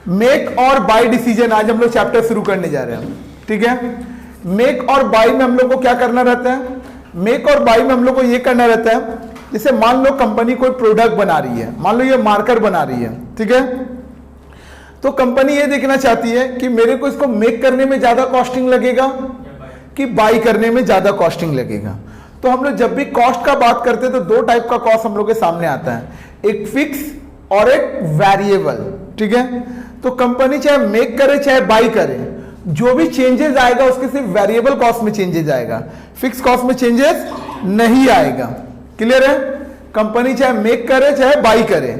Make और bye decision आज हम लोग चैप्टर शुरू करने जा रहे हैं, ठीक है। मेक और बाय में हम लोग को क्या करना रहता है? मेक और बाय में हम लोग को ये करना रहता है, जैसे मान लो कंपनी कोई प्रोडक्ट बना रही है, मान लो ये मार्कर बना रही है, ठीक है। तो कंपनी ये देखना चाहती है कि मेरे को इसको मेक करने में ज्यादा कॉस्टिंग लगेगा कि बाय करने में ज्यादा कॉस्टिंग लगेगा। तो हम लोग जब भी कॉस्ट का बात करते हैं तो दो टाइप का कॉस्ट हम लोग के सामने आता है, एक फिक्स और एक वेरिएबल, ठीक है। तो कंपनी चाहे मेक करे चाहे बाय करे, जो भी चेंजेस आएगा उसके सिर्फ वेरिएबल कॉस्ट में चेंजेस आएगा, फिक्स कॉस्ट में चेंजेस नहीं आएगा। क्लियर है? कंपनी चाहे मेक करे चाहे बाय करे,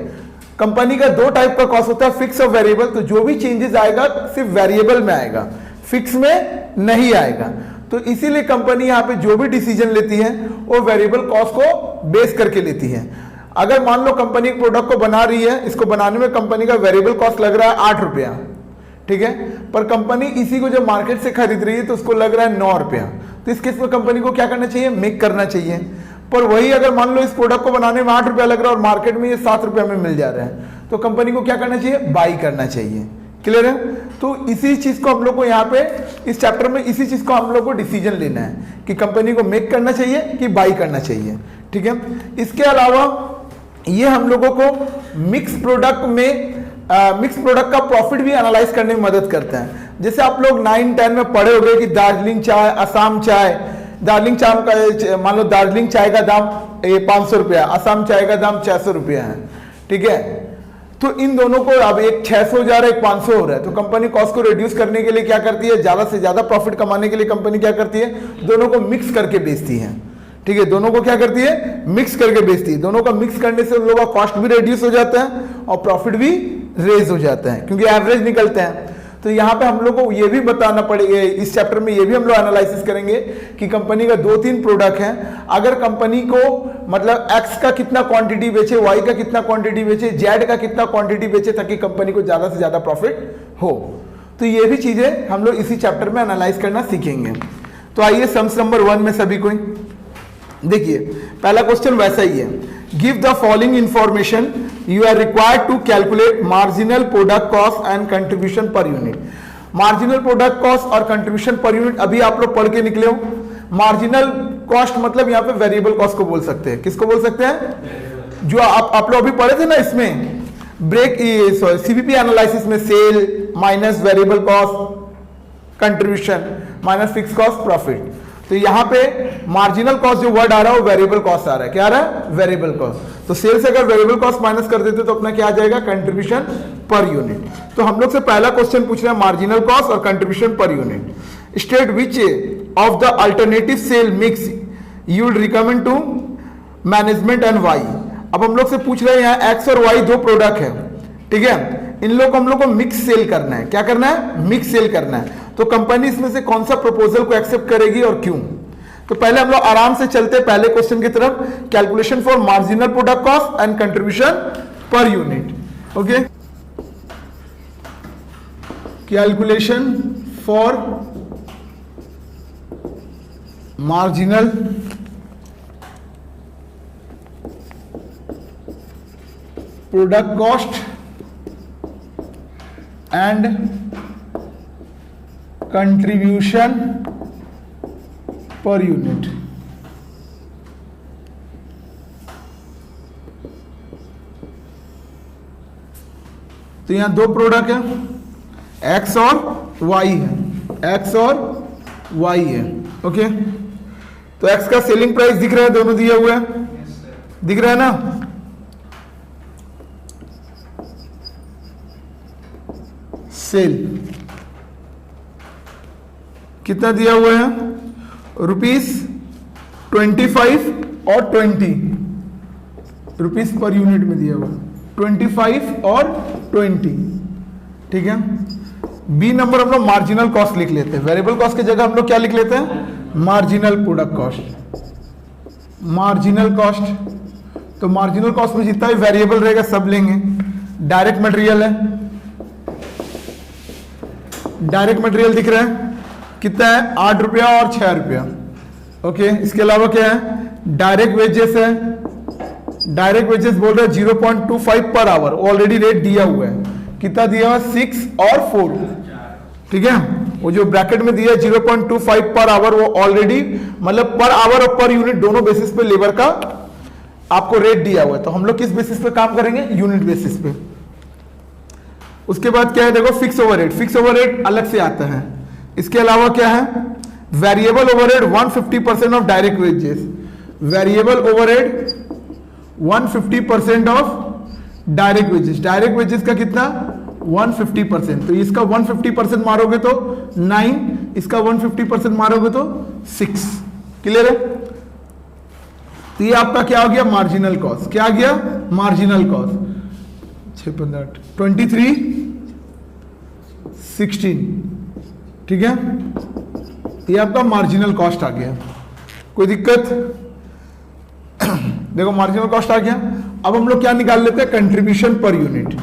कंपनी का दो टाइप का कॉस्ट होता है, फिक्स और वेरिएबल। तो जो भी चेंजेस आएगा सिर्फ वेरिएबल में आएगा, फिक्स में नहीं आएगा। तो इसीलिए कंपनी यहाँ पे जो भी डिसीजन लेती है वो वेरिएबल कॉस्ट को बेस करके लेती है। अगर मान लो कंपनी एक प्रोडक्ट को बना रही है, इसको बनाने में कंपनी का वेरिएबल कॉस्ट लग रहा है 8 रुपया, ठीक है, पर कंपनी इसी को जब मार्केट से खरीद रही है तो उसको लग रहा है 9 रुपया। तो इस केस में कंपनी को क्या करना चाहिए? मेक करना चाहिए। पर वही अगर मान लो इस प्रोडक्ट को बनाने में 8 रुपया लग रहा है और मार्केट में ये 7 रुपया में मिल जा रहा है, तो कंपनी को क्या करना चाहिए? बाई करना चाहिए। क्लियर है? तो इसी चीज को हम लोग को यहाँ पे इस चैप्टर में इसी चीज को हम लोग को डिसीजन लेना है कि कंपनी को मेक करना चाहिए कि बाई करना चाहिए, ठीक है। इसके अलावा ये हम लोगों को मिक्स प्रोडक्ट में मिक्स प्रोडक्ट का प्रॉफिट भी एनालाइज करने में मदद करता है। जैसे आप लोग 9-10 में पढ़े होंगे कि दार्जिलिंग चाय, असम चाय, दार्जिलिंग चाय का मान लो दार्जिलिंग चाय का दाम 500 रुपया, असम चाय का दाम 600 रुपया है, ठीक है। तो इन दोनों को अब एक 600 हो जा रहा है, एक 500 हो रहा है, तो कंपनी कॉस्ट को रिड्यूस करने के लिए क्या करती है? ज्यादा से ज्यादा प्रॉफिट कमाने के लिए कंपनी क्या करती है? दोनों को मिक्स करके बेचती है, ठीक है। दोनों को क्या करती है? मिक्स करके बेचती है। दोनों का मिक्स करने से उन लोगों का कॉस्ट भी रिड्यूस हो जाता है और प्रॉफिट भी रेज हो जाता है, क्योंकि एवरेज निकलते हैं। तो यहाँ पे हम लोग को ये भी बताना पड़ेगा, इस चैप्टर में ये भी हम लोग एनालिसिस करेंगे कि कंपनी का 2-3 प्रोडक्ट है, अगर कंपनी को मतलब एक्स का कितना क्वांटिटी बेचे, वाई का कितना क्वांटिटी बेचे, जेड का कितना क्वांटिटी बेचे, ताकि कंपनी को ज्यादा से ज्यादा प्रॉफिट हो। तो ये भी चीजें हम लोग इसी चैप्टर में एनालाइज करना सीखेंगे। तो आइए सम्स नंबर 1 में सभी को देखिए, पहला क्वेश्चन वैसा ही है, give the following information you are required to calculate marginal product cost and contribution per unit. Marginal product cost और कंट्रीब्यूशन पर यूनिट अभी आप लोग पढ़ के निकले हो। मार्जिनल कॉस्ट मतलब यहाँ पे वेरिएबल कॉस्ट को बोल सकते हैं। किसको बोल सकते हैं? जो आप लोग अभी पढ़े थे ना, इसमें ब्रेक सीवीपी एनालिसिस में sale minus variable cost contribution minus fix cost profit. तो यहाँ पे मार्जिनल कॉस्ट जो वर्ड आ रहा है वो वेरिएबल कॉस्ट आ रहा है। क्या आ रहा है? Variable cost. तो सेल से अगर वेरिएबल कॉस्ट माइनस कर देते तो अपना क्या आ जाएगा? Contribution per unit. तो हम लोग से पहला क्वेश्चन पूछ रहे हैं मार्जिनल कॉस्ट और contribution per unit. State which of the alternative sale mix you will recommend to management and why. अब हम लोग से पूछ रहे हैं यहाँ एक्स और वाई दो प्रोडक्ट है, ठीक है। इन लोग हम लोग को मिक्स सेल करना है। क्या करना है? मिक्स सेल करना है। तो कंपनी इसमें से कौन सा प्रपोजल को एक्सेप्ट करेगी और क्यों? तो पहले हम लोग आराम से चलते हैं पहले क्वेश्चन की तरफ, calculation for marginal product cost and contribution per unit. Okay, calculation for marginal product cost and contribution per unit. तो यहां दो प्रोडक्ट है, एक्स और वाई है, एक्स और वाई है। ओके, तो एक्स का सेलिंग प्राइस दिख रहा है, दोनों दिया हुआ है, दिख रहा है ना। सेल कितना दिया हुआ है? ₹25 और 20 रुपीस पर यूनिट में दिया हुआ, 25 और 20, ठीक है। बी नंबर हम लोग मार्जिनल कॉस्ट लिख लेते हैं। वेरिएबल कॉस्ट की जगह हम लोग क्या लिख लेते हैं? Marginal product cost. Marginal cost, तो मार्जिनल कॉस्ट में जितना भी वेरिएबल रहेगा सब लेंगे। डायरेक्ट मटेरियल है, डायरेक्ट मटेरियल दिख रहा है, कितना है? 8 रुपया और 6 रुपया। ओके, इसके अलावा क्या है? डायरेक्ट वेजेस है। डायरेक्ट वेजेस बोल रहे हैं 0.25 पर आवर, ऑलरेडी रेट दिया हुआ है, कितना दिया हुआ 6 और 4, ठीक है। वो जो ब्रैकेट में दिया 0.25 पर आवर, वो ऑलरेडी मतलब पर आवर और पर यूनिट दोनों बेसिस पे लेबर का आपको रेट दिया हुआ है। तो हम लोग किस बेसिस पे काम करेंगे? यूनिट बेसिस पे। उसके बाद क्या है देखो, फिक्स ओवरहेड। फिक्स ओवरहेड अलग से आता है। इसके अलावा क्या है? Variable overhead 150% of direct wages. Variable overhead 150% of direct wages. Direct wages का कितना? 150%। तो इसका 150% मारोगे तो 9, इसका 150% मारोगे तो 6। क्लियर है? तो ये आपका क्या हो गया? Marginal cost. क्या आ गया? Marginal cost. 6 15 23 16, ठीक है। ये आपका मार्जिनल कॉस्ट आ गया। कोई दिक्कत? देखो मार्जिनल कॉस्ट आ गया। अब हम लोग क्या निकाल लेते हैं? Contribution per unit.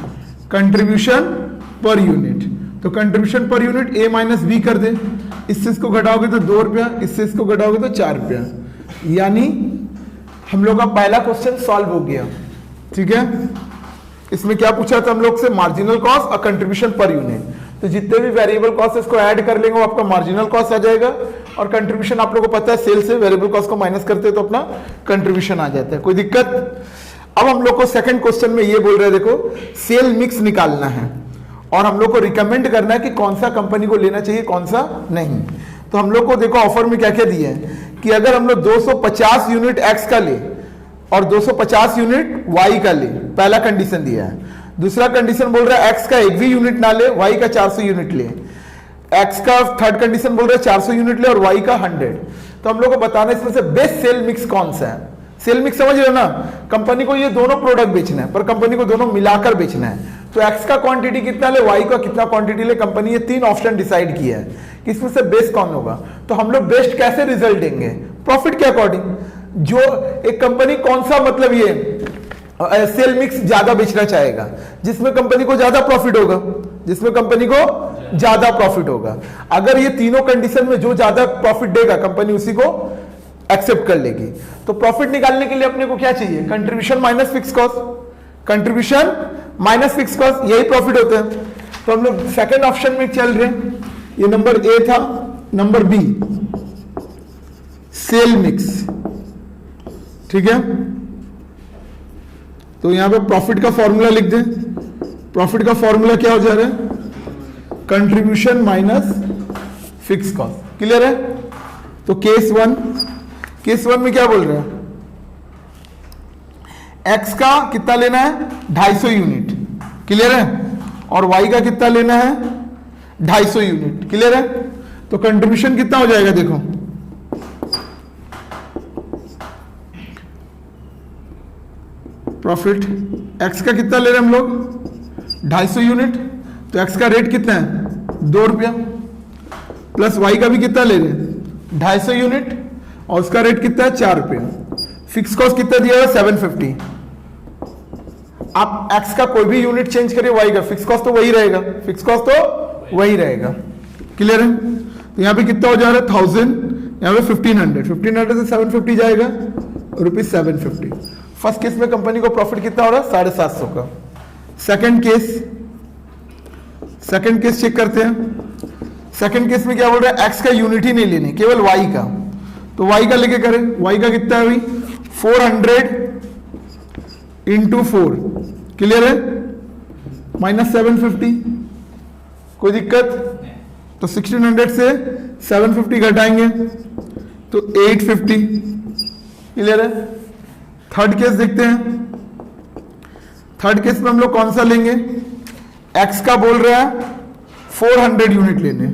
Contribution per unit. तो contribution per unit A minus B कर दे। इससे इसको घटाओगे तो 2 रुपया, इससे इसको घटाओगे तो 4 रुपया। यानी हम लोग का पहला क्वेश्चन सॉल्व हो गया, ठीक है। इसमें क्या पूछा था हम लोग से? मार्जिनल कॉस्ट और कंट्रीब्यूशन पर यूनिट। तो जितने भी वेरिएबल कॉस्ट इसको ऐड कर लेंगे वो आपका मार्जिनल कॉस्ट आ जाएगा। और कंट्रीब्यूशन आप लोगों को पता है, सेल से वेरिएबल कॉस्ट को माइनस करते हैं तो अपना कंट्रीब्यूशन आ जाता है। कोई दिक्कत? अब हम लोग को सेकंड क्वेश्चन में ये बोल रहे हैं, देखो सेल मिक्स निकालना है और हम लोग को रिकमेंड करना है कि कौन सा कंपनी को लेना चाहिए, कौन सा नहीं। तो हम लोग को देखो ऑफर में क्या क्या दिया है कि अगर हम लोग 250 यूनिट एक्स का ले और 250 यूनिट वाई का ले, पहला कंडीशन दिया है। दूसरा कंडीशन बोल रहा है एक्स का एक भी यूनिट ना ले, वाई का 400 यूनिट ले। एक्स का थर्ड कंडीशन बोल रहा है 400 यूनिट ले और वाई का 100। तो हम लोग को बताना है इसमें से बेस्ट सेल मिक्स कौन सा है। सेल मिक्स समझ रहे हो ना? कंपनी को ये दोनों प्रोडक्ट बेचना है पर कंपनी को दोनों मिलाकर बेचना है। तो एक्स का क्वांटिटी कितना ले, वाई का कितना क्वांटिटी ले, कंपनी ये 3 ऑप्शन डिसाइड किया है कि इसमें से बेस्ट कौन होगा। तो हम लोग बेस्ट कैसे रिजल्ट देंगे? प्रॉफिट के अकॉर्डिंग। जो एक कंपनी कौन सा मतलब ये सेल मिक्स ज्यादा बेचना चाहेगा, जिसमें कंपनी को ज्यादा प्रॉफिट होगा, जिसमें कंपनी को ज्यादा प्रॉफिट होगा। अगर ये तीनों कंडीशन में जो ज्यादा प्रॉफिट देगा कंपनी उसी को एक्सेप्ट कर लेगी। तो प्रॉफिट निकालने के लिए अपने को क्या चाहिए? Contribution minus fix cost. Contribution minus fix cost, यही प्रॉफिट होता है। तो हम लोग सेकंड ऑप्शन में चल रहे हैं। ये नंबर ए था। नंबर बी सेल मिक्स, ठीक है। तो यहां पे प्रॉफिट का फॉर्मूला लिख दें। प्रॉफिट का फॉर्मूला क्या हो जा रहा है? Contribution minus fix cost. Clear है? तो केस वन में क्या बोल रहे हैं? एक्स का कितना लेना है? 250 यूनिट। क्लियर है? और वाई का कितना लेना है? 250 यूनिट। क्लियर है? तो कंट्रीब्यूशन कितना हो जाएगा? देखो प्रॉफिट एक्स का कितना ले रहे हैं हम लोग? 250 यूनिट। तो एक्स का रेट कितना है? 2 रुपया। प्लस वाई का भी कितना ले रहे हैं? 250 यूनिट और उसका रेट कितना है? 4 रुपया। फिक्स कॉस्ट कितना दिया है? 750। आप एक्स का कोई भी यूनिट चेंज करिए, वाई का फिक्स कॉस्ट तो वही रहेगा। फिक्स कॉस्ट तो वही रहेगा। क्लियर है? तो यहां पे कितना हो जा रहा है? 1000, यहां पे 1500 से 750 जाएगा, ₹750। फर्स्ट केस में कंपनी को प्रॉफिट कितना हो रहा है? 750 का। सेकंड केस चेक करते हैं। सेकंड केस में क्या बोल रहा है? एक्स का यूनिट ही नहीं लेने, केवल वाई का। तो वाई का लेके करें। वाई का कितना है भाई? 400 इंटू 4। क्लियर है? माइनस 750। कोई दिक्कत? तो 1600 से 750 घटाएंगे तो 850। क्लियर है? थर्ड केस देखते हैं। थर्ड केस में हम लोग कौन सा लेंगे? एक्स का बोल रहा है 400 यूनिट लेने,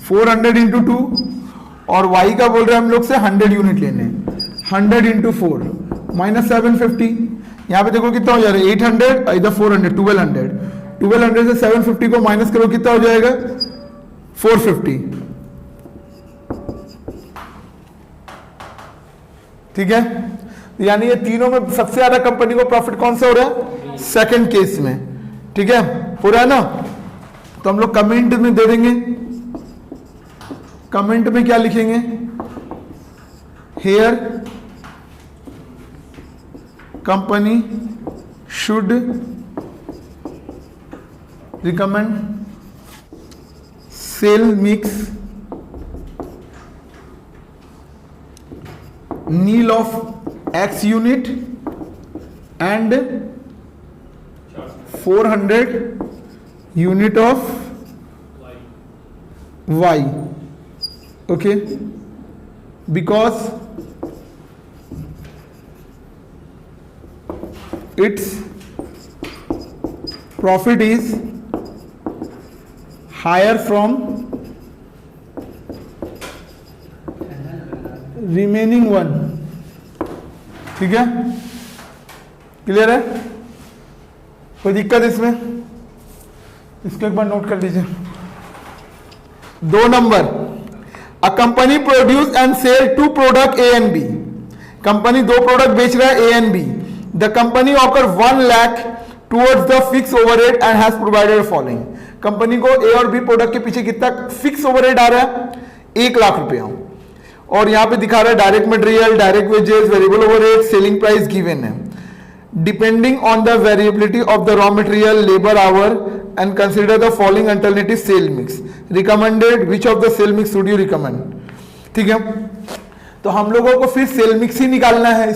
400 इंटू 2, और वाई का बोल रहा है हम लोग से 100 यूनिट लेने, 100 इंटू 4 माइनस 750। यहां पे देखो कितना हो जा रहा है? 800 इधर 400, 1200 से 750 को माइनस करो, कितना हो जाएगा? 450। ठीक है? यानी ये तीनों में सबसे ज्यादा कंपनी को प्रॉफिट कौन सा हो रहा है? सेकंड केस में। ठीक है? हो रहा है ना? तो हम लोग कमेंट में दे देंगे। कमेंट में क्या लिखेंगे? Here company should recommend sale mix nil of X unit and 400 unit of Y. Okay, because its profit is higher from remaining one. ठीक है, क्लियर है? कोई दिक्कत इसमें? इसको एक बार नोट कर लीजिए। 2 नंबर, a company produce and sell 2 product A and B. Company 2 product बेच रहा है A and B. The company offer 1 lakh towards the fix overhead and has provided following. Company को ए और बी प्रोडक्ट के पीछे कितना फिक्स ओवरहेड आ रहा है? 1 लाख रुपया। और यहां पे दिखा रहा है direct material, direct wages, variable overhead, selling price given है। Depending on the variability of the raw material, labour hour and consider the following alternative sale mix. Recommended, which of the sale mix would you recommend? ठीक है, तो हम लोगों को फिर cell mix ही निकालना है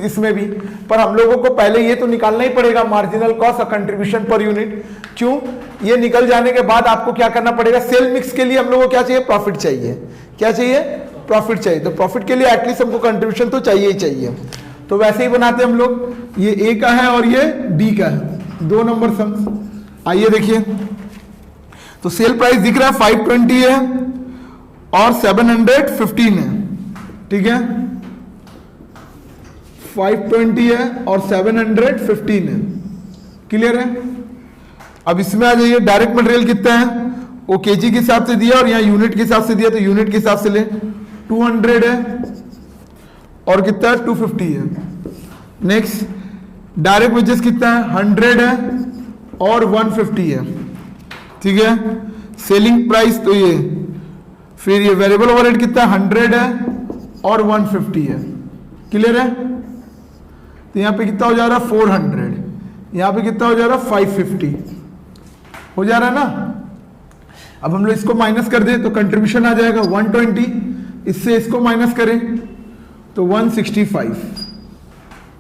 इसमें भी, पर हम लोगों को पहले ये तो निकालना ही पड़ेगा मार्जिनल कॉस्ट और कंट्रीब्यूशन पर यूनिट। क्यों? ये निकल जाने के बाद आपको क्या करना पड़ेगा? सेल मिक्स के लिए हम लोगों को क्या चाहिए? प्रॉफिट चाहिए। क्या चाहिए? प्रॉफिट चाहिए। तो प्रॉफिट के लिए एटलीस्ट हमको कंट्रीब्यूशन तो चाहिए ही चाहिए। तो वैसे ही बनाते हैं हम लोग, ये ए का है और ये बी का है, 2 नंबर सम। आइए देखिए, तो सेल प्राइस दिख रहा है 520 है और 715 है। ठीक है, 520 है और 715 है। क्लियर है? अब इसमें आ जाइए, डायरेक्ट मटेरियल कितना है? वो केजी के हिसाब से दिया और यहाँ यूनिट के हिसाब से दिया, तो यूनिट के हिसाब से ले। 200 है और कितना है? 250 है। नेक्स्ट, डायरेक्ट वेजेस कितना है? 100 है और 150 है। ठीक है, सेलिंग प्राइस तो ये, फिर ये वेरिएबल ओवरहेड कितना है? 100 है और 150 है। क्लियर है? तो यहां पे कितना हो जा रहा है? 400। यहां पे कितना हो जा रहा है? 550 हो जा रहा है ना। अब हम लोग इसको माइनस कर दें तो कंट्रीब्यूशन आ जाएगा 120, इससे इसको माइनस करें तो 165।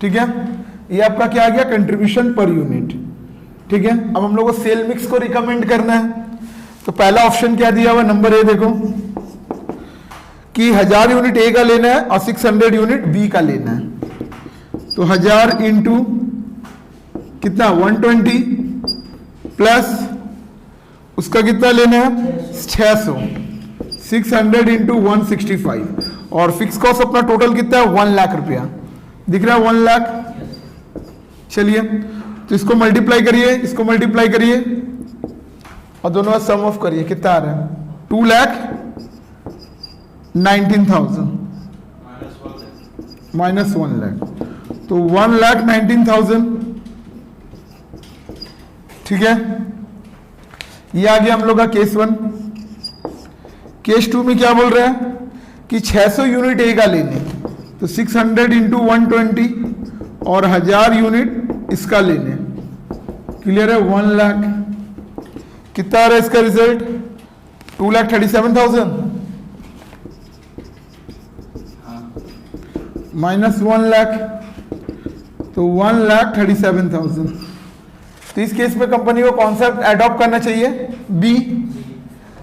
ठीक है, ये आपका क्या आ गया? Contribution per unit. ठीक है, अब हम लोग को सेल मिक्स को रिकमेंड करना है। तो पहला ऑप्शन क्या दिया हुआ? नंबर ए देखो कि 1000 यूनिट ए का लेना है और 600 यूनिट बी का लेना है। तो 1000 इंटू कितना? 120 प्लस उसका कितना लेना है? 600। 600 इंटू 165 और फिक्स कॉस्ट अपना टोटल कितना है? 1 लाख रुपया। दिख रहा है 1 लाख। चलिए, तो इसको मल्टीप्लाई करिए, इसको मल्टीप्लाई करिए और दोनों का सम ऑफ करिए, कितना आ रहा है? 2,19,000 माइनस 1 लाख, तो 1,19,000। ठीक है, ये आ गया हम लोग का केस 1। केस 2 में क्या बोल रहा है कि 600 यूनिट ए का लेने, तो 600 इंटू 120 और 1000 यूनिट इसका लेने। क्लियर है? 1 लाख। कितना आ रहा है इसका रिजल्ट? 2,37,000 माइनस 1 लाख, तो 1,37,000। तो इस केस में कंपनी को कौन सा एडॉप्ट करना चाहिए? बी।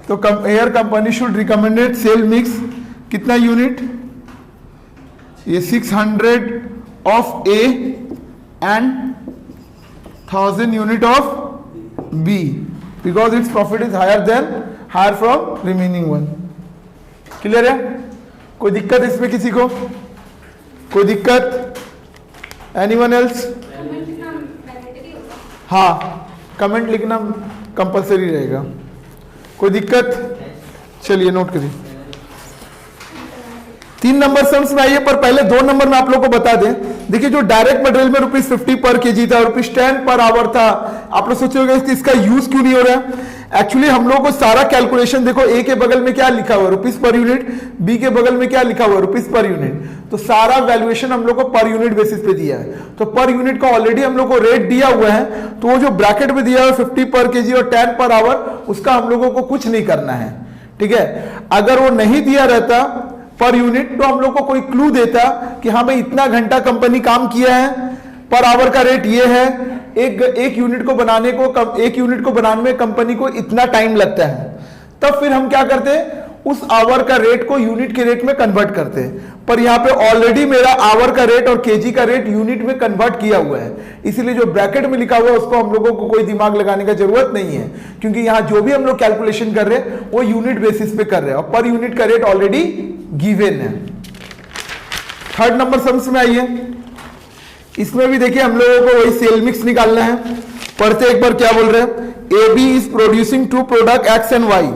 तो air company should recommended sale mix कितना यूनिट? ये 600 of A and 1000 unit of B, because it's profit is higher from remaining one. Clear है? कोई दिक्कत इसमें किसी को? कोई दिक्कत? Anyone else? हाँ, कमेंट लिखना कंपलसरी रहेगा। कोई दिक्कत? चलिए नोट करिए। 3 नंबर सम्स में आइए, पर पहले 2 नंबर में आप लोग को बता दें। देखिए, जो डायरेक्ट मटेरियल में ₹50 पर केजी था, ₹10 पर आवर था, आप लोग सोचे होंगे कि इसका यूज क्यों नहीं हो रहा है? एक्चुअली हम लोग को सारा कैलकुलेशन देखो, ए के बगल में क्या लिखा हुआ है रुपीस पर यूनिट, बी के बगल में क्या लिखा हुआ है रुपीस पर यूनिट, तो सारा वैल्यूएशन हम लोग को पर यूनिट बेसिस पे दिया है। तो पर यूनिट का ऑलरेडी हम लोग को रेट दिया हुआ है, तो वो जो ब्रैकेट में दिया हुआ 50 पर केजी और 10 पर आवर, उसका हम लोगों को कुछ नहीं करना है। ठीक है, अगर वो नहीं दिया रहता पर यूनिट तो हम लोग को कोई क्लू देता कि हाँ भाई इतना घंटा कंपनी काम किया है, पर आवर का रेट ये है, एक यूनिट को बनाने में कंपनी को इतना टाइम लगता है, तब फिर हम क्या करते हैं, उस आवर का रेट को यूनिट के रेट में कन्वर्ट करते हैं। पर यहाँ पे ऑलरेडी मेरा आवर का रेट और केजी का रेट यूनिट में कन्वर्ट किया हुआ है, इसीलिए जो ब्रैकेट में लिखा हुआ है उसको हम लोगों को कोई दिमाग लगाने का जरूरत नहीं है, क्योंकि यहाँ जो भी हम लोग कैलकुलेशन कर रहे हैं वो यूनिट बेसिस पे कर रहे हैं और पर यूनिट का रेट ऑलरेडी गिवन है। थर्ड नंबर सम्स में आइए, इसमें भी देखिए हम लोगों को वही सेल मिक्स निकालना है। पढ़ते एक बार क्या बोल रहे हैं, A B is producing two product X and Y,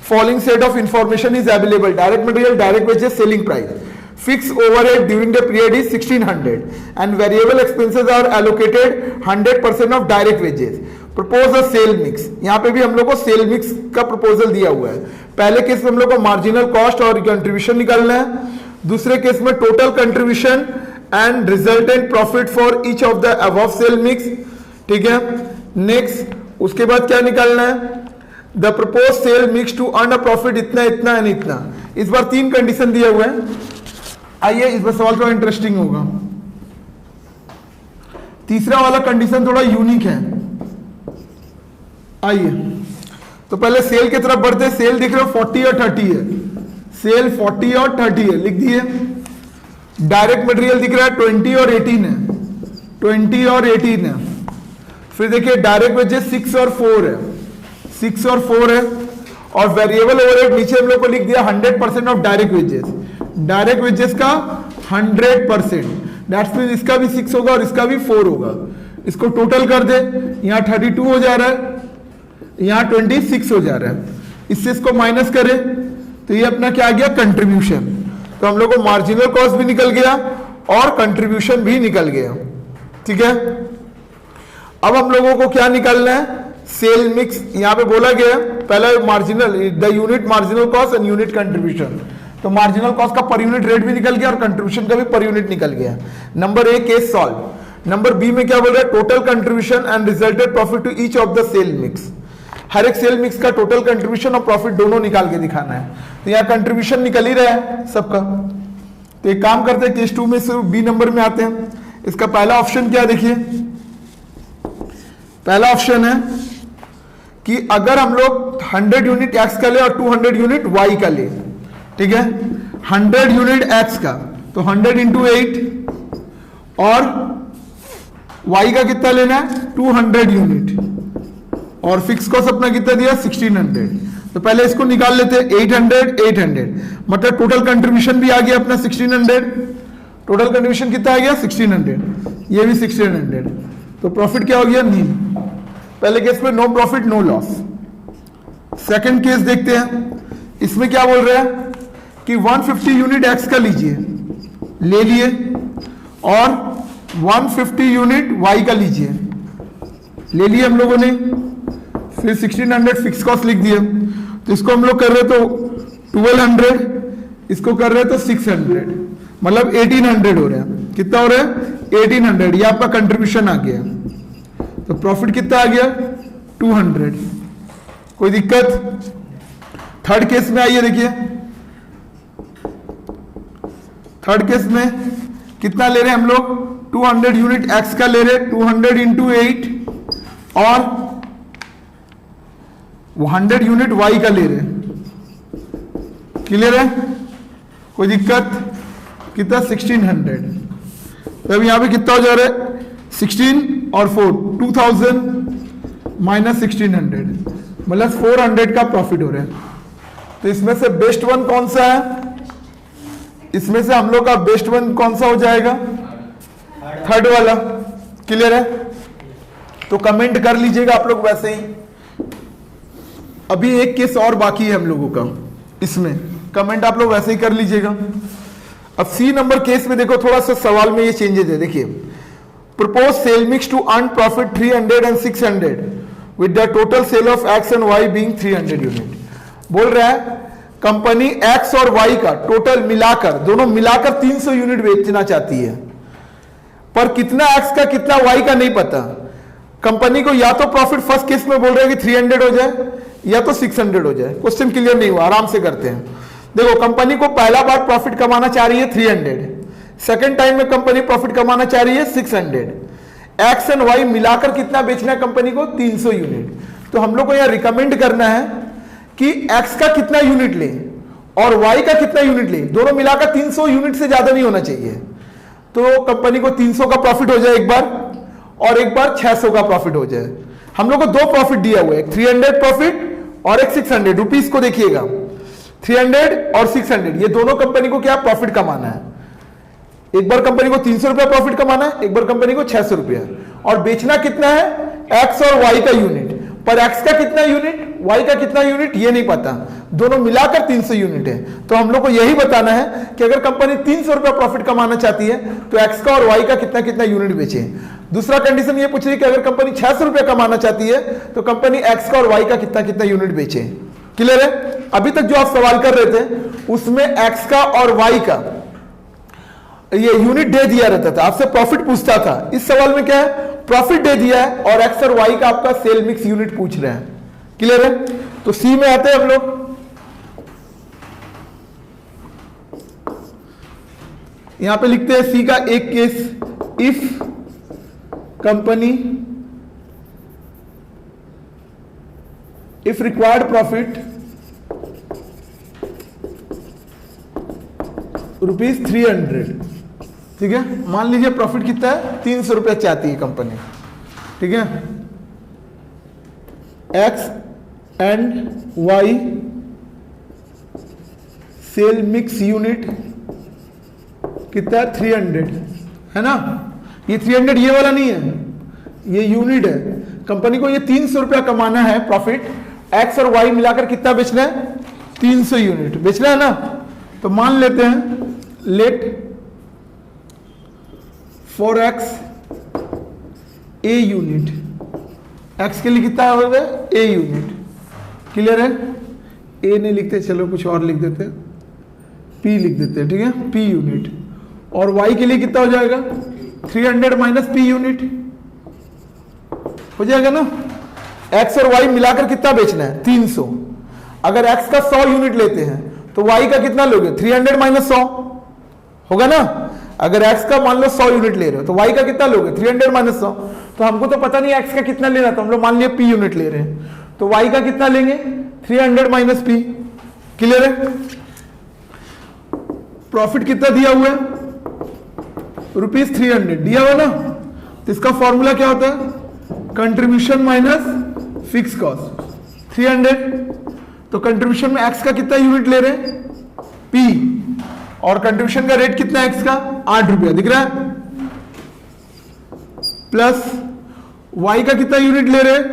following set of information is available, direct material, direct wages, selling price, fixed overhead during the period is 1600 and variable expenses are allocated 100% of direct wages. Propose a sale mix. यहाँ पे भी हम लोग को cell mix का proposal दिया हुआ है। पहले केस में हम लोग को मार्जिनल कॉस्ट और कंट्रीब्यूशन निकालना है, दूसरे केस में total contribution and resultant profit for each of the above sale mix. ठीक है, नेक्स्ट उसके बाद क्या निकालना है, the propose sale mix to earn a profit इतना इतना एंड इतना। इस बार 3 कंडीशन दिए हुए हैं। आइए इस बार सवाल थोड़ा इंटरेस्टिंग होगा। तीसरा वाला कंडीशन थोड़ा यूनिक है। आइए तो पहले सेल की तरफ बढ़ते हैं। सेल दिख रहे हो 40 और 30 है, सेल 40 और 30 है, लिख दिए। डायरेक्ट मटेरियल दिख रहा है 20 और 18 है, 20 और 18 है। फिर देखिए डायरेक्ट वेजेस 6 और 4 है, 6 और 4 है। और वेरिएबल ओवरहेड नीचे हम लोग को लिख दिया 100% of direct wages, direct wages का 100%, दैट्स मीन इसका भी 6 होगा और इसका भी 4 होगा। इसको टोटल कर दे, यहाँ 32 हो जा रहा है, यहाँ 26 हो जा रहा है। इससे इसको माइनस करें तो ये अपना क्या आ गया, कंट्रीब्यूशन। तो हम लोग को मार्जिनल कॉस्ट भी निकल गया और कंट्रीब्यूशन भी निकल गया। ठीक है, अब हम लोगों को क्या निकालना है, सेल मिक्स। यहाँ पे बोला गया पहला marginal, the unit marginal cost and unit contribution. तो मार्जिनल कॉस्ट का पर यूनिट रेट भी निकल गया और कंट्रीब्यूशन का भी पर यूनिट निकल गया। Number A case solve. Number B में क्या बोल रहा है, total contribution and resulted profit to each of the sale mix. हर एक सेल मिक्स का टोटल कंट्रीब्यूशन और प्रॉफिट दोनों निकाल के दिखाना है। तो यहाँ कंट्रीब्यूशन निकल ही रहा है सबका। तो एक काम करते हैं, केस 2 में से बी नंबर में आते हैं। इसका पहला ऑप्शन क्या, देखिए पहला ऑप्शन है कि अगर हम लोग 100 यूनिट एक्स का ले और 200 यूनिट वाई का ले, ठीक है, 100 यूनिट एक्स का तो 100 इंटू 8 और वाई का कितना लेना है 200 यूनिट और फिक्स कॉस्ट अपना कितना दिया 1600। तो पहले इसको निकाल लेते हैं, 800 800 मतलब टोटल कंट्रीब्यूशन भी आ गया अपना 1600। टोटल कंट्रीब्यूशन कितना आ गया 1600, ये भी 1600। तो प्रॉफिट क्या हो गया, नील। पहले केस में no profit no loss. Second case देखते हैं, इसमें क्या बोल रहे हैं कि 150 यूनिट एक्स का लीजिए, ले लिए, और 150 यूनिट वाई का लीजिए, ले लिए हम लोगों ने। फिर 1600 फिक्स कॉस्ट लिख दिया। तो इसको हम लोग कर रहे तो 1200, इसको कर रहे तो 600, मतलब 1800 हो रहा है। कितना हो रहा है 1800, ये आपका कंट्रीब्यूशन आ गया। तो प्रॉफिट कितना आ गया 200। कोई दिक्कत। थर्ड केस में आइए, देखिए थर्ड केस में कितना ले रहे हैं हम लोग, 200 यूनिट एक्स का ले रहे, 200 इंटू 8 और 100 यूनिट वाई का ले रहे। क्लियर है, कोई दिक्कत। कितना 1600। तो अब यहां पे कितना हो जा रहा है 16 और 4 2000 माइनस 1600, मतलब 400 का प्रॉफिट हो रहा है। तो इसमें से बेस्ट वन कौन सा है, इसमें से हम लोग का बेस्ट वन कौन सा हो जाएगा, थर्ड वाला। क्लियर है, तो कमेंट कर लीजिएगा आप लोग वैसे ही। अभी एक केस और बाकी है हम लोगों का, इसमें कमेंट आप लोग वैसे ही कर लीजिएगा। अब सी नंबर केस में देखो, थोड़ा सा सवाल में ये चेंजेस है। देखिए, propose sale mix to earn profit 300 and 600 with the total sale of X and Y being 300 unit. बोल रहा है कंपनी एक्स और वाई का टोटल मिलाकर, दोनों मिलाकर 300 यूनिट बेचना चाहती है, पर कितना एक्स का कितना वाई का नहीं पता। कंपनी को या तो प्रॉफिट फर्स्ट केस में बोल रहे हैं कि 300 हो जाए या तो 600 हो जाए। क्वेश्चन क्लियर नहीं हुआ, आराम से करते हैं। देखो कंपनी को पहला बार प्रॉफिट कमाना चाह रही है 300, सेकेंड टाइम में कंपनी प्रॉफिट कमाना चाह रही है 600। एक्स एंड वाई मिलाकर कितना बेचना है कंपनी को? 300 यूनिट। तो हम लोग को यह रिकमेंड करना है कि एक्स का कितना यूनिट ले और वाई का कितना यूनिट ले, दोनों मिलाकर 300 यूनिट से ज्यादा नहीं होना चाहिए। तो कंपनी को 300 का प्रॉफिट हो जाए एक बार, और एक बार 600 का प्रॉफिट हो जाए। हम लोग को दो प्रॉफिट दिया हुआ है, एक 300 प्रॉफिट और एक 600 रुपीज को देखिएगा, 300 और 600 ये दोनों कंपनी को क्या प्रॉफिट कमाना है। एक बार कंपनी को 300 रुपया प्रॉफिट कमाना है, एक बार कंपनी को 600 रुपया, और बेचना कितना है? एक्स और वाई का यूनिट। पर एक्स का कितना यूनिट, वाई का कितना यूनिट ये नहीं पता, दोनों मिलाकर 300 यूनिट है। तो हम लोग को यही बताना है कि अगर कंपनी 300 रुपया प्रॉफिट कमाना चाहती है तो एक्स का और वाई का कितना कितना यूनिट बेचे। दूसरा कंडीशन ये पूछ रही है कि अगर कंपनी 600 रुपया कमाना चाहती है तो कंपनी एक्स का और वाई का कितना कितना यूनिट बेचे। क्लियर है? अभी तक जो आप सवाल कर रहे थे उसमें एक्स का और वाई का ये यूनिट दे दिया रहता था, आपसे प्रॉफिट पूछता था। इस सवाल में क्या है? प्रॉफिट दे दिया है और एक्स और वाई का आपका सेल मिक्स यूनिट पूछ रहे हैं। क्लियर है? तो सी में आते हैं हम लोग। यहां पे लिखते हैं सी का एक case, if company if required profit ₹300। ठीक है, मान लीजिए प्रॉफिट कितना है? 300 रुपया चाहती है कंपनी। ठीक है, X and Y sale mix unit कितना है? 300 है ना। ये 300 ये वाला नहीं है, ये यूनिट है। कंपनी को ये 300 रुपया कमाना है प्रॉफिट, एक्स और वाई मिलाकर कितना बेचना है? 300 यूनिट बेचना है ना। तो मान लेते हैं let for X A unit, X के लिए कितना होगा? A unit. क्लियर है? ए नहीं लिखते, चलो कुछ और लिख देते, पी लिख देते। ठीक है, पी यूनिट। और वाई के लिए कितना हो जाएगा? 300 माइनस पी यूनिट हो जाएगा ना। एक्स और वाई मिलाकर कितना बेचना है? 300। अगर एक्स का 100 यूनिट लेते हैं तो वाई का कितना लोगे? 300 माइनस 100 होगा ना। अगर एक्स का मान लो 100 यूनिट ले रहे हो तो वाई का कितना लोगे? 300 माइनस 100। तो हमको तो पता नहीं एक्स का कितना लेना, तो हम लोग मान लिया पी यूनिट ले रहे हैं, तो वाई का कितना लेंगे? 300 माइनस पी। क्लियर है? प्रॉफिट कितना दिया हुआ है? ₹300 दिया हुआ ना। तो इसका फॉर्मूला क्या होता है? Contribution minus fix cost 300। तो कंट्रीब्यूशन में एक्स का कितना यूनिट ले रहे हैं? पी। और कंट्रीब्यूशन का रेट कितना है एक्स का? 8 रुपया, दिख रहा है। प्लस वाई का कितना यूनिट ले रहे हैं?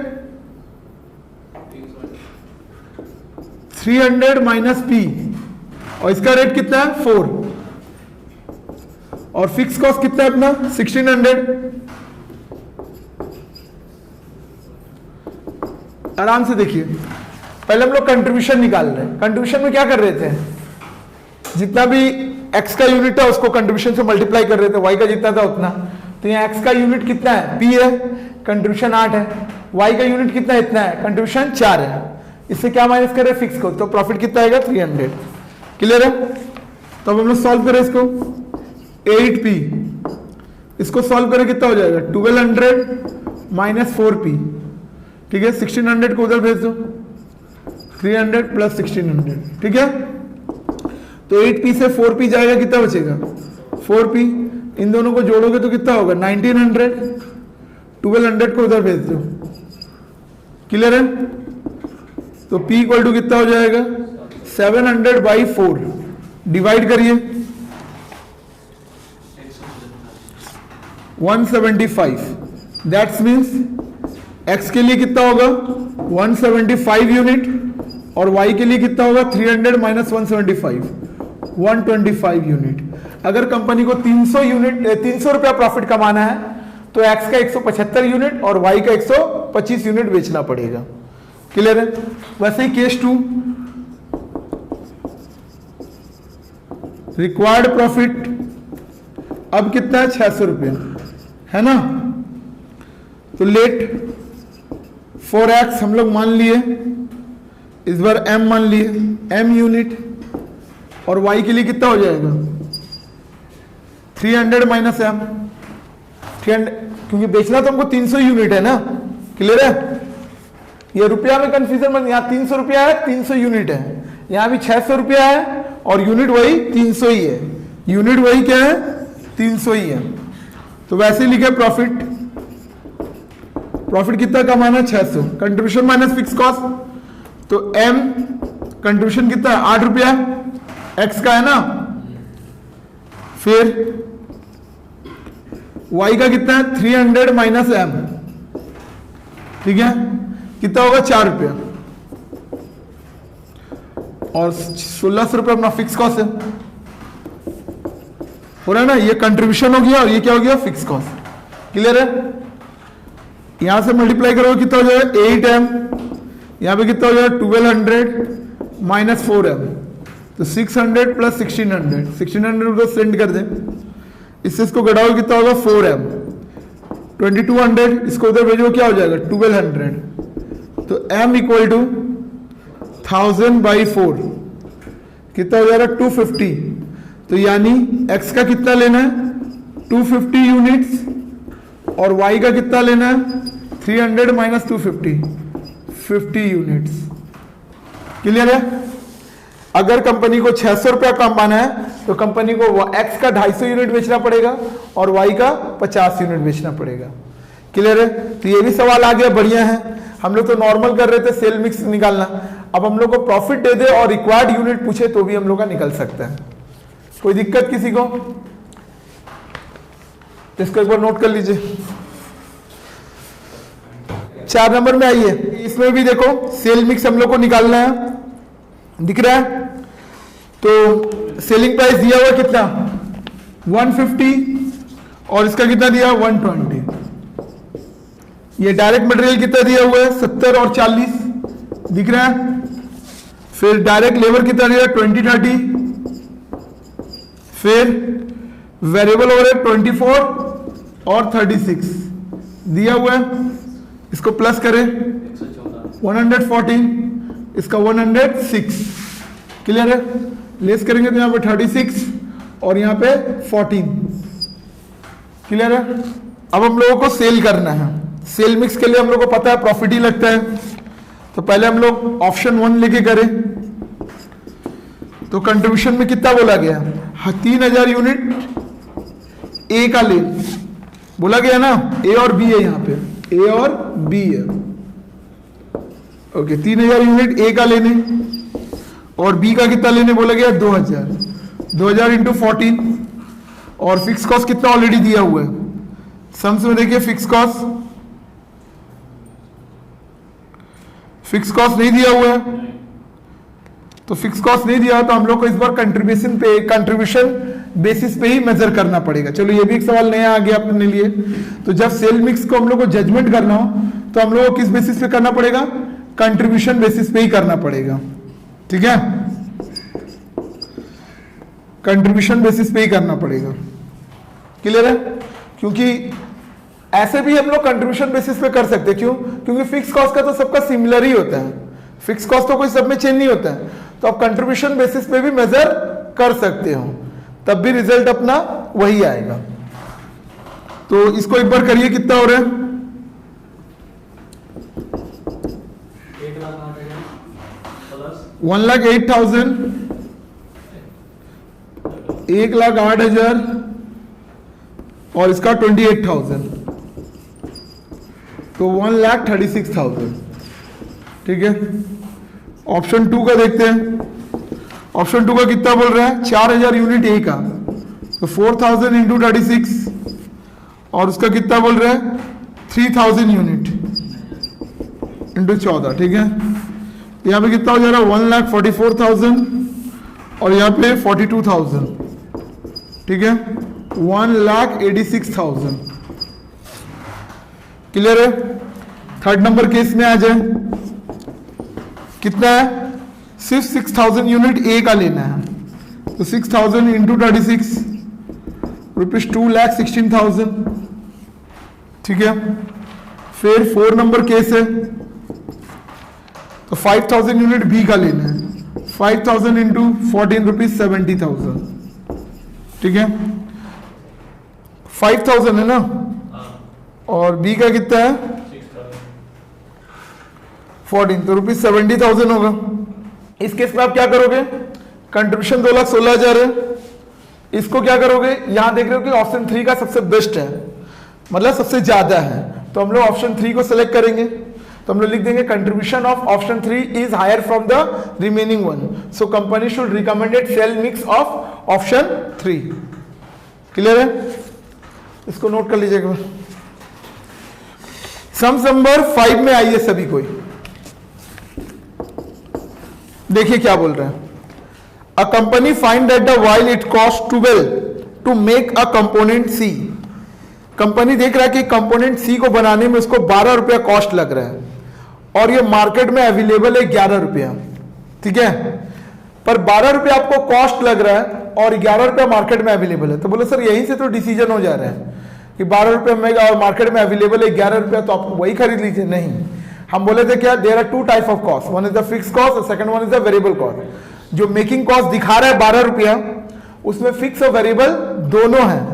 300 माइनस पी, और इसका रेट कितना है? 4। और फिक्स कॉस्ट कितना है अपना? 1600। आराम से देखिए, पहले हम लोग कंट्रीब्यूशन निकाल रहे हैं। कंट्रीब्यूशन में क्या कर रहे थे? जितना भी एक्स का यूनिट है उसको कंट्रीब्यूशन से मल्टीप्लाई कर रहे थे, वाई का जितना था उतना। तो यहाँ एक्स का यूनिट कितना है? पी है, कंट्रीब्यूशन 8 है। वाई का यूनिट कितना इतना है? कंट्रीब्यूशन 4 है। इससे क्या माइनस कर रहे हैं? फिक्स को। तो प्रॉफिट कितना आएगा? 300। क्लियर है? तो अब हम लोग सॉल्व करें इसको। 8p, इसको सॉल्व करें कितना हो जाएगा? 1200 माइनस 4p। ठीक है, 1600 को उधर भेज दो, 300 प्लस 1600। ठीक है, तो 8p से 4p जाएगा, कितना बचेगा? 4p। इन दोनों को जोड़ोगे तो कितना होगा? 1900। 1200 को उधर भेज दो। क्लियर है? तो p इक्वल टू कितना हो जाएगा? 700/4। डिवाइड करिए, 175। दैट्स मीन्स x के लिए कितना होगा? 175 यूनिट, और y के लिए कितना होगा? 300 माइनस 175, 125 यूनिट। अगर कंपनी को 300 रुपया प्रॉफिट कमाना है तो x का 175 यूनिट और y का 25 यूनिट बेचना पड़ेगा। क्लियर है? वैसे ही केस 2, रिक्वायर्ड प्रॉफिट अब कितना है, 600 रुपया है ना। तो लेट 4x हम लोग मान लिए, इस बार m मान लिए, m यूनिट, और y के लिए कितना हो जाएगा 300 माइनस m, 300, क्योंकि बेचना तो हमको 300 यूनिट है ना। क्लियर है? ये रुपया में कंफ्यूजन मत, यहाँ 300 रुपया है, 300 यूनिट है, यहाँ भी 600 रुपया है और यूनिट वही 300 ही है, यूनिट वही क्या है 300 ही है। तो वैसे लिखे प्रॉफिट, प्रॉफिट कितना कमाना, 600, कंट्रीब्यूशन माइनस फिक्स कॉस्ट, तो m कंट्रीब्यूशन कितना है 8 रुपया, x का है ना, फिर y का कितना है 300 माइनस m, ठीक है, कितना होगा 4 रुपया, और 1600 रुपया अपना फिक्स कॉस्ट है, हो रहा है ना। ये कंट्रीब्यूशन हो गया और ये क्या हो गया, फिक्स कॉस्ट। क्लियर है? यहां से मल्टीप्लाई करोगे कितना हो जाएगा 8m, यहां पे कितना हो जाएगा 1200 माइनस 4m, तो 600 प्लस 1600, 1600 को सेंड कर दें, इससे इसको घटाओगे कितना होगा 4m, 2200, इसको उधर भेजो क्या हो जाएगा 1200, तो m इक्वल टू 1000/4 कितना हो जाएगा 250, तो यानी x का कितना लेना है 250 यूनिट्स और y का कितना लेना है 300 माइनस 250, 50 यूनिट्स। क्लियर है? अगर कंपनी को 600 रुपया कमाना है तो कंपनी को x का 250 यूनिट बेचना पड़ेगा और y का 50 यूनिट बेचना पड़ेगा। क्लियर है? तो ये भी सवाल आ गया, बढ़िया है। हम लोग तो नॉर्मल कर रहे थे सेल मिक्स निकालना, अब हम लोग को प्रॉफिट दे दे और रिक्वायर्ड यूनिट पूछे तो भी हम लोग का निकल सकता है। कोई दिक्कत किसी को? इसको एक बार नोट कर लीजिए। 4 नंबर में आइए, इसमें भी देखो सेल मिक्स हम लोग को निकालना है, दिख रहा है। तो सेलिंग प्राइस दिया हुआ कितना 150 और इसका कितना दिया 120। ये डायरेक्ट मटेरियल कितना दिया हुआ है 70 और 40, दिख रहा है। फिर डायरेक्ट लेबर कितना दिया 20-30, फिर वेरिएबल ओवरहेड 24 और 36 दिया हुआ है। इसको प्लस करें 114, इसका 106। क्लियर है? लेस करेंगे तो यहां पे 36 और यहां पे 14। क्लियर है? अब हम लोगों को सेल करना है। सेल मिक्स के लिए हम लोगों को पता है प्रॉफिट ही लगता है, तो पहले हम लोग ऑप्शन 1 लेके करें। तो कंट्रीब्यूशन में कितना बोला गया 3000 यूनिट ए का ले, बोला गया ना, ए और बी है, यहाँ पे ए और बी है। ओके, 3000 यूनिट ए का लेने और बी का कितना लेने बोला गया 2000 इंटू 14, और फिक्स कॉस्ट कितना ऑलरेडी दिया हुआ है सम्स में। देखिए फिक्स कॉस्ट नहीं दिया हुआ है, तो फिक्स कॉस्ट नहीं दिया तो हम लोग को इस बार कंट्रीब्यूशन बेसिस पे ही मेजर करना पड़ेगा। चलो ये भी एक सवाल नया आ गया अपने लिए। तो जब सेल मिक्स को हम लोग को जजमेंट करना हो तो हम लोग को किस बेसिस पे करना पड़ेगा, कंट्रीब्यूशन बेसिस पे ही करना पड़ेगा। ठीक है, कंट्रीब्यूशन बेसिस पे ही करना पड़ेगा। क्लियर है? क्योंकि ऐसे भी हम लोग कंट्रीब्यूशन बेसिस पे कर सकते हैं। क्यों? क्योंकि फिक्स कॉस्ट का तो सबका सिमिलर ही होता है, फिक्स कॉस्ट तो कोई सब में चेंज नहीं होता है, तो आप कंट्रीब्यूशन बेसिस पे भी मेजर कर सकते हो, तब भी रिजल्ट अपना वही आएगा। तो इसको एक बार करिए, कितना हो रहा है 1,08,000, 1,08,000 और इसका 28,000, तो 1,36,000। ठीक है, ऑप्शन 2 का देखते हैं। ऑप्शन 2 का कितना बोल रहा है 4000 यूनिट ए का, तो 4000 इंटू 36, और उसका कितना बोल रहा है 3000 यूनिट इंटू 14। ठीक है, यहाँ पे कितना हो जा रहा है 1,44,000 और यहाँ पे 42,000। ठीक है, 1,86,000। क्लियर है? थर्ड नंबर केस में आ जाए, कितना है, सिर्फ 6000 यूनिट ए का लेना है, तो 6000 इंटू 36 रुपीज 2,16,000, ठीक है। फिर 4 नंबर केस है, तो 5000 यूनिट बी का लेना है, 5000 इंटू 14 रुपीज 70,000, ठीक है। 5000 है ना, और बी का कितना है 14, तो रुपीज 70,000 होगा। इस केस में आप क्या करोगे, कंट्रीब्यूशन 2,16,000 है, इसको क्या करोगे, यहां देख रहे हो कि ऑप्शन 3 का सबसे बेस्ट है, मतलब सबसे ज्यादा है, तो हम लोग ऑप्शन 3 को सिलेक्ट करेंगे, तो हम लोग लिख देंगे contribution of option 3 is higher from the remaining one, so company should recommended sale mix of option 3। Clear है, इसको नोट कर लीजिएगा। सम नंबर 5 में आइए सभी कोई, देखिए क्या बोल रहे हैं। A company find that the while it cost 12 to make a component C, company देख रहा है कि कंपोनेंट सी को बनाने में उसको 12 रुपया कॉस्ट लग रहा है, और ये मार्केट में अवेलेबल है 11 रुपया, ठीक है। पर 12 रुपया आपको कॉस्ट लग रहा है और 11 रुपया मार्केट में अवेलेबल है, तो बोलो सर यहीं से तो डिसीजन हो जा रहा है कि 12 रुपये में और मार्केट में अवेलेबल है 11 रुपया, तो आप वही खरीद लीजिए। नहीं, हम बोले थे क्या, there are 2 type of cost, one is the fix cost और second one is the variable cost. जो मेकिंग कॉस्ट दिखा रहा है 12 रुपया, उसमें फिक्स और वेरिएबल दोनों हैं,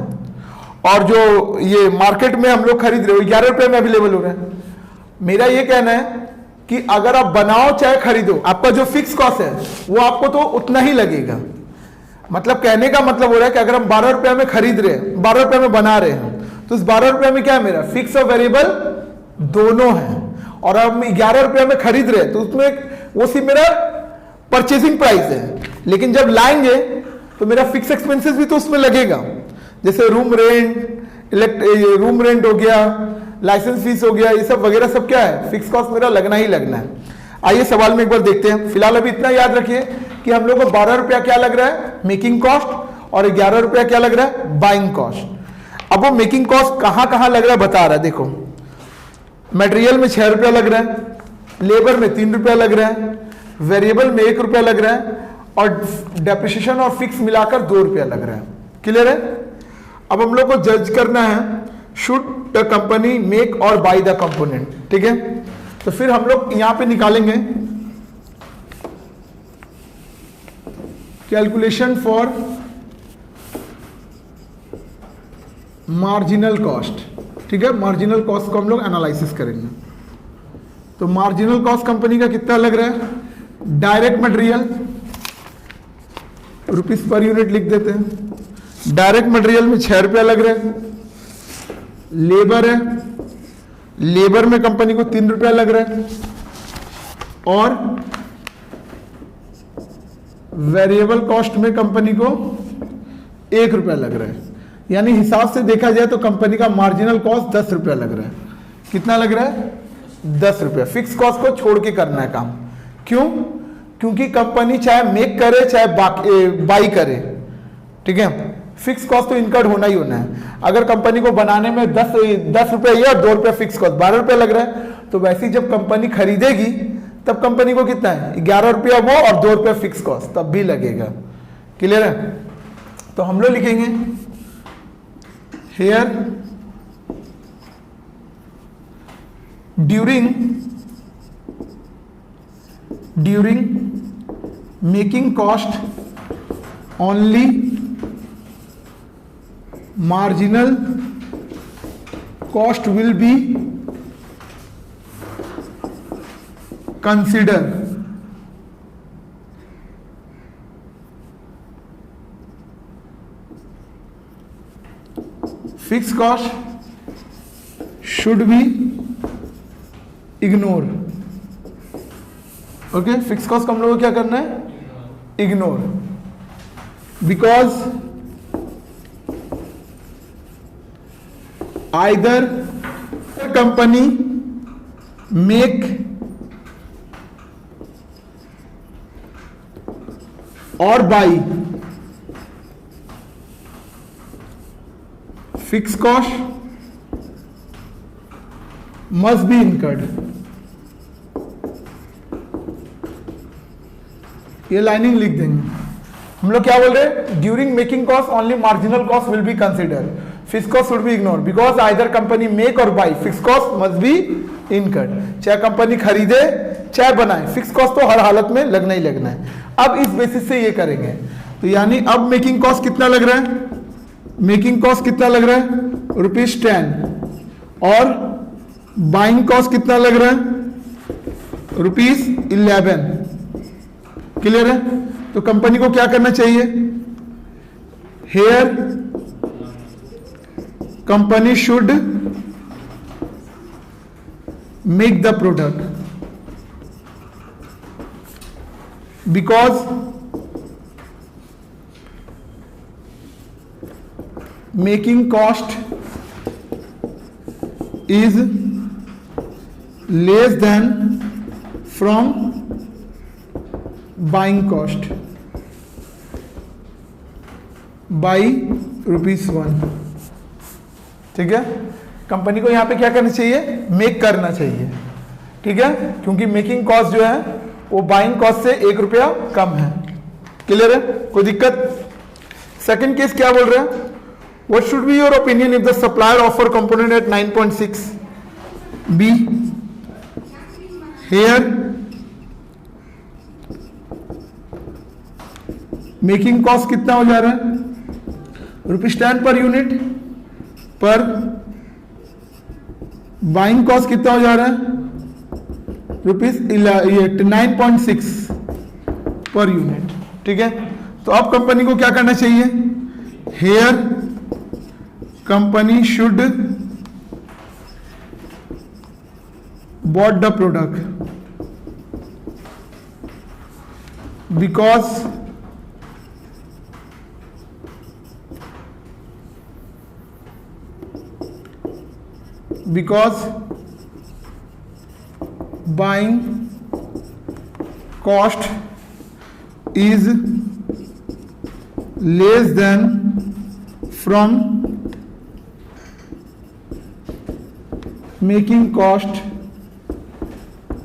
और जो ये मार्केट में हम लोग खरीद रहे हो 11 रुपये में अवेलेबल हो रहा है। मेरा ये कहना है कि अगर आप बनाओ चाहे खरीदो, आपका जो फिक्स कॉस्ट है वो आपको तो उतना ही लगेगा। मतलब कहने का मतलब हो रहा है कि अगर हम 12 रुपये में खरीद रहे हैं, 12 रुपये में बना रहे हैं, तो इस 12 रुपये में क्या है, मेरा फिक्स और वेरिएबल दोनों हैं, और अब 11 रुपये में खरीद रहे हैं, तो उसमें वो सिर्फ मेरा परचेसिंग प्राइस है, लेकिन जब लाएंगे तो मेरा फिक्स एक्सपेंसेस भी तो उसमें लगेगा, जैसे रूम रेंट हो गया, लाइसेंस फीस हो गया, ये सब वगैरह सब क्या है, फिक्स कॉस्ट मेरा लगना ही लगना है। आइए सवाल में एक बार देखते हैं। फिलहाल अभी इतना याद रखिए कि हम लोग को 12 रुपया क्या लग रहा है, मेकिंग कॉस्ट, और 11 रुपया क्या लग रहा है, बाइंग कॉस्ट। अब वो मेकिंग कॉस्ट कहां कहां लग रहा है बता रहा है, देखो मटेरियल में 6 रुपया लग रहा है, लेबर में 3 रुपया लग रहा है, वेरिएबल में 1 रुपया लग रहा है, और डेप्रिसिएशन और फिक्स मिलाकर 2 रुपया लग रहा है। क्लियर है। अब हम लोग को जज करना है, शुड द कंपनी मेक और बाय द कंपोनेंट, ठीक है। तो फिर हम लोग यहां पे निकालेंगे कैलकुलेशन फॉर मार्जिनल कॉस्ट, ठीक है। मार्जिनल कॉस्ट को हम लोग एनालिसिस करेंगे। तो मार्जिनल कॉस्ट कंपनी का कितना लग रहा है, direct material rupees per unit लिख देते हैं, डायरेक्ट मटेरियल में 6 रुपया लग रहा है, लेबर है, लेबर में कंपनी को 3 रुपया लग रहा है, और वेरिएबल कॉस्ट में कंपनी को 1 रुपया लग रहा है। यानी हिसाब से देखा जाए तो कंपनी का मार्जिनल कॉस्ट 10 रुपया लग रहा है। कितना लग रहा है, 10 रुपया। फिक्स कॉस्ट को छोड़ के करना है काम। क्यों, क्योंकि कंपनी चाहे मेक करे चाहे बाई करे, ठीक है, फिक्स कॉस्ट तो इनकर्ड होना ही होना है। अगर कंपनी को बनाने में 10 रुपया ये और 2 रुपया फिक्स कॉस्ट, 12 रुपया लग रहा है, तो वैसे ही जब कंपनी खरीदेगी तब कंपनी को कितना है, 11 रुपया वो और 2 रुपया फिक्स कॉस्ट तब भी लगेगा। क्लियर है। तो हम लोग लिखेंगे here during making cost only marginal cost will be considered. Fixed cost should be ignored. Okay, fix cost को हम लोगों को क्या करना है, ignore, because either company make or buy fixed cost must be incurred. ये लाइनिंग लिख देंगे। हम लोग क्या बोल रहे हैं, during making cost only marginal cost will be consider, fix cost should be ignore because either company make और buy, fix cost must be incurred. चाहे कंपनी खरीदे चाहे बनाए, फिक्स कॉस्ट तो हर हालत में लगना ही लगना है। अब इस बेसिस से ये करेंगे, तो यानी अब मेकिंग कॉस्ट कितना लग रहा है, मेकिंग कॉस्ट कितना लग रहा है ₹10 और बाइंग कॉस्ट कितना लग रहा है ₹11। क्लियर है? तो कंपनी को क्या करना चाहिए, here company should make the product because making cost is less than from buying cost by ₹1। ठीक है, कंपनी को यहां पे क्या करना चाहिए, मेक करना चाहिए। ठीक है, क्योंकि मेकिंग कॉस्ट जो है वो बाइंग कॉस्ट से ₹1 कम है। क्लियर है, कोई दिक्कत? सेकंड केस क्या बोल रहे हैं, what should be your opinion if the supplier offer component at 9.6? B, here making cost कितना हो जा रहा है ₹10 पर यूनिट, पर बाइंग कॉस्ट कितना हो जा रहा है ₹9.6 पर यूनिट। ठीक है, तो अब कंपनी को क्या करना चाहिए, hair company should bought the product because buying cost is less than from making cost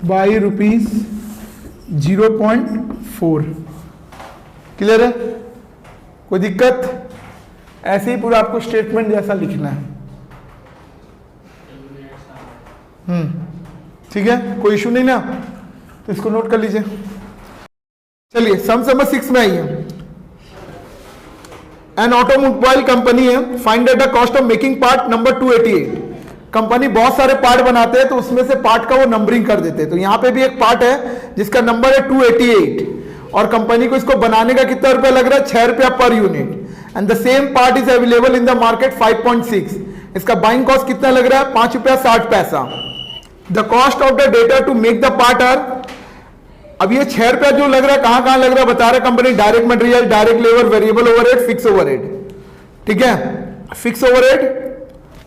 by ₹0.4। Clear है, कोई दिक्कत? ऐसे ही पूरा आपको स्टेटमेंट जैसा लिखना है। ठीक है, कोई इशू नहीं ना, तो इसको नोट कर लीजिए। चलिए सम नंबर 6 में आइए। एन ऑटोमोबाइल कंपनी है, find the cost of making part number 288। Company बहुत सारे पार्ट बनाते हैं तो उसमें से पार्ट का वो नंबरिंग कर देते हैं। तो यहां पे भी एक पार्ट है जिसका नंबर है 288 और कंपनी को इसको बनाने का कितना रुपया लग रहा है, ₹6 per unit. And the same part is available in the market 5.6। इसका बाइंग कॉस्ट कितना लग रहा है, ₹5.60। The cost of the data to make the part are, अब ये ₹6 जो लग रहा है कहां लग रहा है बता रहा है company, direct material, direct labour, variable overhead, fix overhead. ठीक है, फिक्स ओवरहेड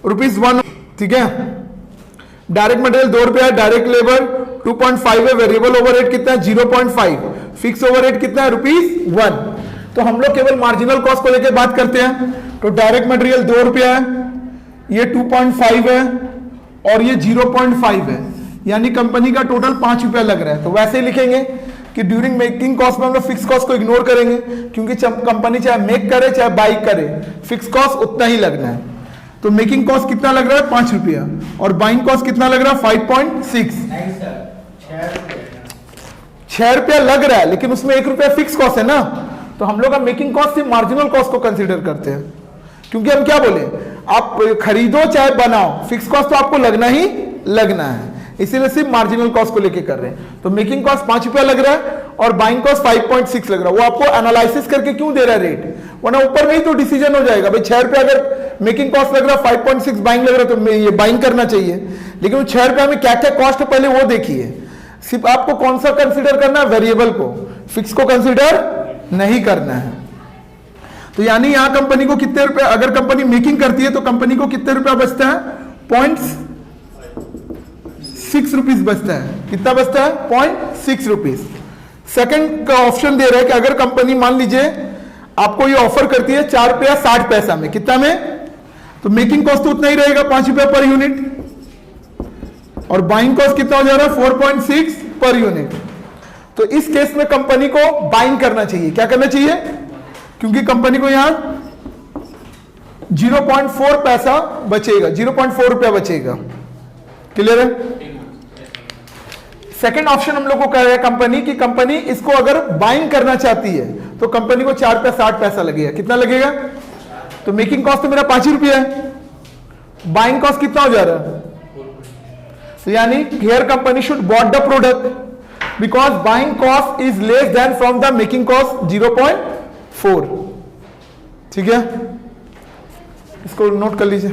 ₹1। ठीक है, डायरेक्ट मटेरियल ₹2, डायरेक्ट लेबर 2.5 है, वेरिएबल ओवरहेड कितना है 0.5, फिक्स ओवरहेड कितना है ₹1। तो हम लोग केवल मार्जिनल कॉस्ट को लेकर बात करते हैं। तो डायरेक्ट मटेरियल ₹2 है, ये 2.5 है और ये 0.5 है, यानी कंपनी का टोटल ₹5 लग रहा है। तो वैसे ही लिखेंगे कि ड्यूरिंग मेकिंग कॉस्ट में हम लोग फिक्स कॉस्ट को इग्नोर करेंगे, क्योंकि कंपनी चाहे मेक करे चाहे बाई करे, फिक्स कॉस्ट उतना ही लगना है। तो मेकिंग कॉस्ट कितना लग रहा है ₹5 और बाइंग कॉस्ट कितना लग रहा है 5.6। ₹6 लग रहा है, लेकिन उसमें ₹1 फिक्स कॉस्ट है ना, तो हम लोग मेकिंग कॉस्ट से मार्जिनल कॉस्ट को कंसीडर करते हैं। क्योंकि हम क्या बोले, आप खरीदो चाहे बनाओ, फिक्स कॉस्ट तो आपको लगना ही लगना है, इसीलिए सिर्फ मार्जिनल कॉस्ट को लेके कर रहे हैं। तो मेकिंग कॉस्ट ₹5 लग रहा है और बाइंग कॉस्ट 5.6 लग रहा है। वो आपको एनालिसिस करके क्यों दे रहा है रेट, वरना ऊपर में ही तो डिसीजन हो जाएगा भाई ₹6 अगर मेकिंग कॉस्ट लग रहा है, 5.6 बाइंग लग रहा है, तो ये बाइंग करना चाहिए। लेकिन वो ₹6 में क्या क्या कॉस्ट है पहले वो देखिए। सिर्फ आपको कौन सा कंसिडर करना है, वेरिएबल को, फिक्स को कंसिडर नहीं करना है। तो यानी यहां कंपनी को कितने रुपए, अगर कंपनी मेकिंग करती है तो कंपनी को कितने रुपया बचता है, ₹0.6 बचता है। कितना बचता है, ₹0.6। सेकंड का ऑप्शन दे रहा है कि अगर कंपनी मान लीजिए आपको ये ऑफर करती है ₹4.60 में, कितना में, तो मेकिंग कॉस्ट तो उतना ही रहेगा ₹5 पर यूनिट और बाइंग कॉस्ट कितना हो जा रहा है 4.6 पर यूनिट। तो इस केस में कंपनी को बाइंग करना चाहिए। क्या करना चाहिए? क्योंकि कंपनी को यहां 0.4 पैसा बचेगा, 0.4 रुपया बचेगा। क्लियर है? सेकंड ऑप्शन हम लोग को कह रहा है कंपनी की, कंपनी इसको अगर बाइंग करना चाहती है तो कंपनी को 4 रुपया 60 पैसा लगेगा। कितना लगेगा? तो मेकिंग कॉस्ट तो मेरा 5 ही रुपया है, बाइंग कॉस्ट कितना हो जा रहा है? तो यानी here company should bought the product because buying cost is less than from the making cost 0.4। ठीक है, इसको नोट कर लीजिए।